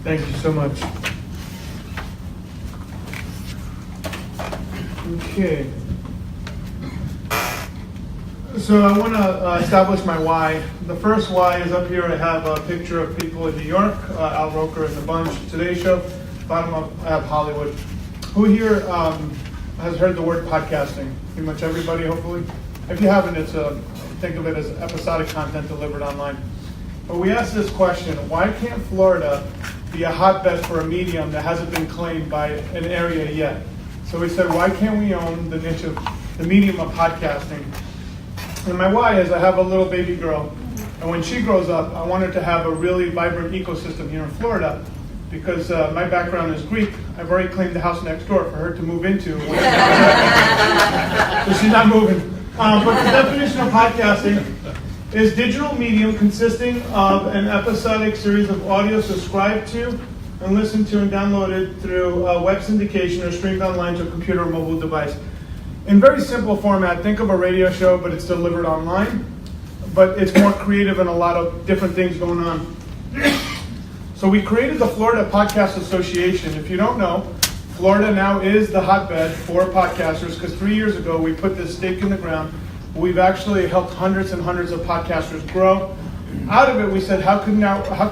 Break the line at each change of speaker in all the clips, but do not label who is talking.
Thank you so much. Okay. So I want to establish my why. The first why is up here. I have a picture of people in New York, Al Roker and the bunch, Today Show. Bottom up, I have Hollywood. Who here has heard the word podcasting? Pretty much everybody, hopefully. If you haven't, think of it as episodic content delivered online. But we asked this question: why can't Florida be a hotbed for a medium that hasn't been claimed by an area yet? So we said, why can't we own the niche of the medium of podcasting? And my why is I have a little baby girl, and when she grows up, I want her to have a really vibrant ecosystem here in Florida, because my background is Greek. I've already claimed the house next door for her to move into. So she's not moving. But the definition of podcasting is digital medium consisting of an episodic series of audio subscribed to and listened to and downloaded through web syndication or streamed online to a computer or mobile device. In very simple format, think of a radio show, but it's delivered online, but it's more creative and a lot of different things going on. So we created the Florida Podcast Association. If you don't know, Florida now is the hotbed for podcasters, because 3 years ago we put this stake in the ground. We've actually helped hundreds and hundreds of podcasters grow. Out of it, we said, how can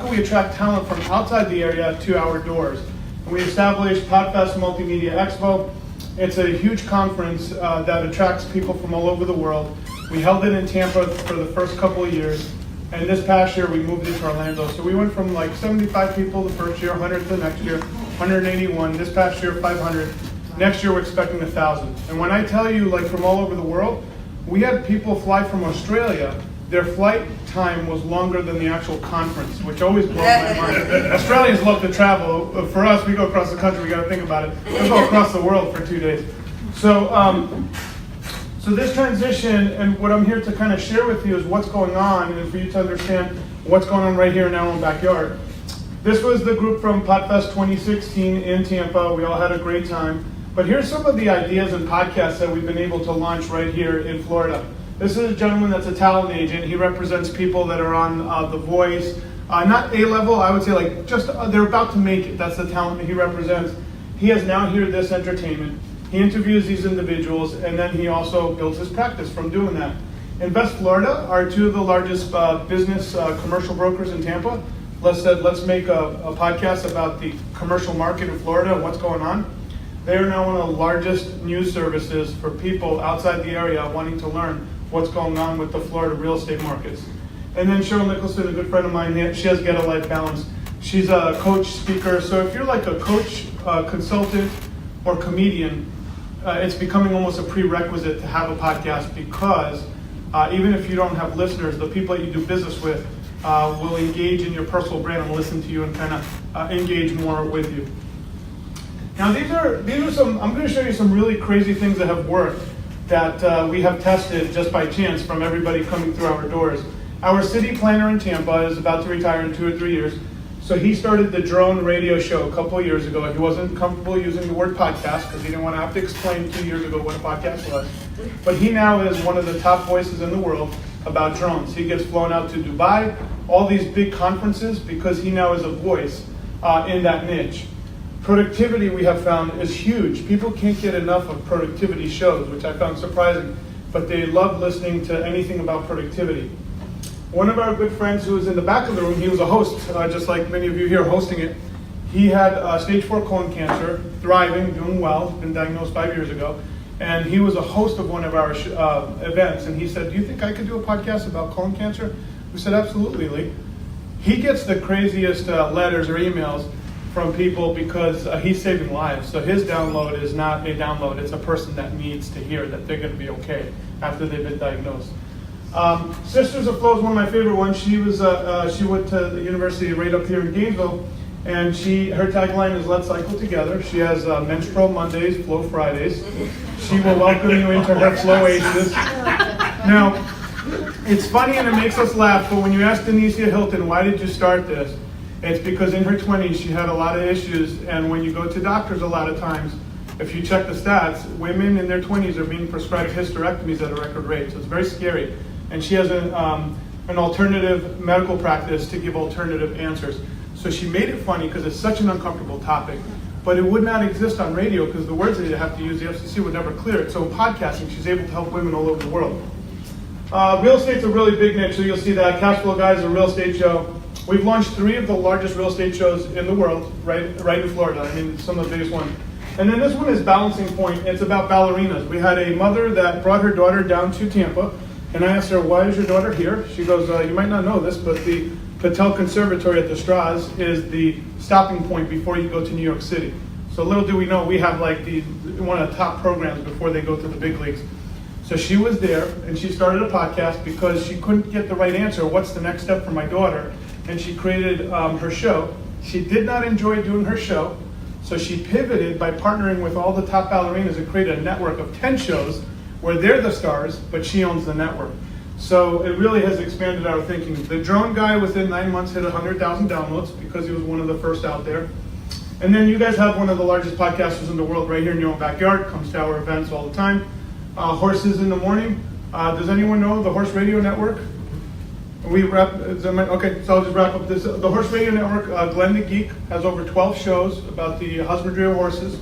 we attract talent from outside the area to our doors? And we established Podfest MultiMedia Expo. It's a huge conference that attracts people from all over the world. We held it in Tampa for the first couple of years, and this past year we moved it to Orlando. So we went from like 75 people the first year, 100 the next year, 181. This past year, 500. Next year we're expecting 1,000. And when I tell you, like, from all over the world, we had people fly from Australia. Their flight time was longer than the actual conference, which always blows my mind. Australians love to travel. For us, we go across the country, we got to think about it. We go across the world for 2 days. So this transition, and what I'm here to kind of share with you is what's going on, and for you to understand what's going on right here in our own backyard. This was the group from Podfest 2016 in Tampa. We all had a great time. But here's some of the ideas and podcasts that we've been able to launch right here in Florida. This is a gentleman that's a talent agent. He represents people that are on The Voice. Not A-level, I would say, like, just they're about to make it. That's the talent that he represents. He has Now Hear This Entertainment. He interviews these individuals, and then he also builds his practice from doing that. Invest Florida are two of the largest business commercial brokers in Tampa. Let's make a podcast about the commercial market in Florida and what's going on. They are now one of the largest news services for people outside the area wanting to learn what's going on with the Florida real estate markets. And then Cheryl Nicholson, a good friend of mine, she has Get a Life Balance. She's a coach, speaker. So if you're like a coach, consultant, or comedian, it's becoming almost a prerequisite to have a podcast, because even if you don't have listeners, the people that you do business with will engage in your personal brand and listen to you and kind of engage more with you. Now these are some, I'm going to show you some really crazy things that have worked that we have tested just by chance from everybody coming through our doors. Our city planner in Tampa is about to retire in 2 or 3 years. So he started the drone radio show a couple of years ago. He wasn't comfortable using the word podcast because he didn't want to have to explain 2 years ago what a podcast was. But he now is one of the top voices in the world about drones. He gets flown out to Dubai, all these big conferences, because he now is a voice in that niche. Productivity, we have found, is huge. People can't get enough of productivity shows, which I found surprising, but they love listening to anything about productivity. One of our good friends who was in the back of the room, he was a host, just like many of you here hosting it. He had stage 4 colon cancer, thriving, doing well, been diagnosed 5 years ago, and he was a host of one of our events, and he said, do you think I could do a podcast about colon cancer? We said, absolutely, Lee. He gets the craziest letters or emails from people because he's saving lives. So his download is not a download, it's a person that needs to hear that they're going to be okay after they've been diagnosed. Sisters of Flow is one of my favorite ones. She went to the university right up here in Gainesville, and her tagline is Let's Cycle Together. She has Menstrual Mondays, Flow Fridays. She will welcome you into her Flow Aces. Now, it's funny and it makes us laugh, but when you ask Denicia Hilton, why did you start this? It's because in her 20s she had a lot of issues, and when you go to doctors a lot of times, if you check the stats, women in their 20s are being prescribed hysterectomies at a record rate, so it's very scary. And she has an alternative medical practice to give alternative answers. So So she made it funny because it's such an uncomfortable topic, but it would not exist on radio because the words that you have to use, the FCC would never clear it. So in podcasting, she's able to help women all over the world. Real estate's a really big niche, so you'll see that. Cash Flow Guys, a real estate show. We've launched 3 of the largest real estate shows in the world, right in Florida. I mean, some of the biggest ones. And then this one is Balancing Point. It's about ballerinas. We had a mother that brought her daughter down to Tampa, and I asked her, why is your daughter here? She goes, you might not know this, but the Patel Conservatory at the Straws is the stopping point before you go to New York City. So little do we know, we have like one of the top programs before they go to the big leagues. So she was there, and she started a podcast because she couldn't get the right answer. What's the next step for my daughter? And she created her show. She did not enjoy doing her show, so she pivoted by partnering with all the top ballerinas and created a network of 10 shows where they're the stars, but she owns the network. So it really has expanded our thinking. The drone guy within 9 months hit 100,000 downloads because he was one of the first out there. And then you guys have one of the largest podcasters in the world right here in your own backyard, comes to our events all the time. Horses in the Morning. Does anyone know the Horse Radio Network? Okay, so I'll just wrap up this. The Horse Radio Network, Glenn the Geek, has over 12 shows about the husbandry of horses.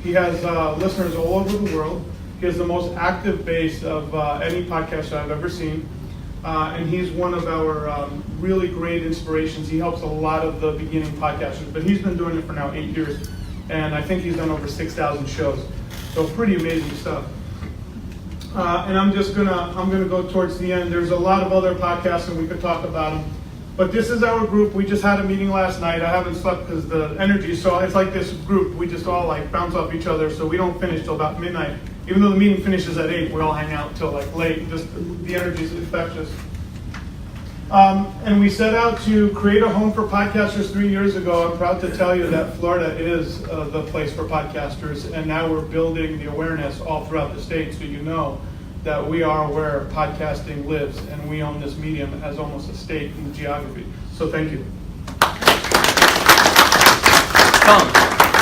He has listeners all over the world. He has the most active base of any podcast I've ever seen. And he's one of our really great inspirations. He helps a lot of the beginning podcasters, but he's been doing it for now 8 years. And I think he's done over 6,000 shows. So pretty amazing stuff. And I'm gonna go towards the end. There's a lot of other podcasts and we could talk about them. But this is our group. We just had a meeting last night. I haven't slept because the energy, so it's like this group. We just all like bounce off each other, so we don't finish till about midnight. Even though the meeting finishes at 8, we all hang out till like late. Just the energy is infectious. And we set out to create a home for podcasters 3 years ago. I'm proud to tell you that Florida is the place for podcasters, and now we're building the awareness all throughout the state, so you know that we are where podcasting lives, and we own this medium as almost a state in geography. So thank you.
Tom.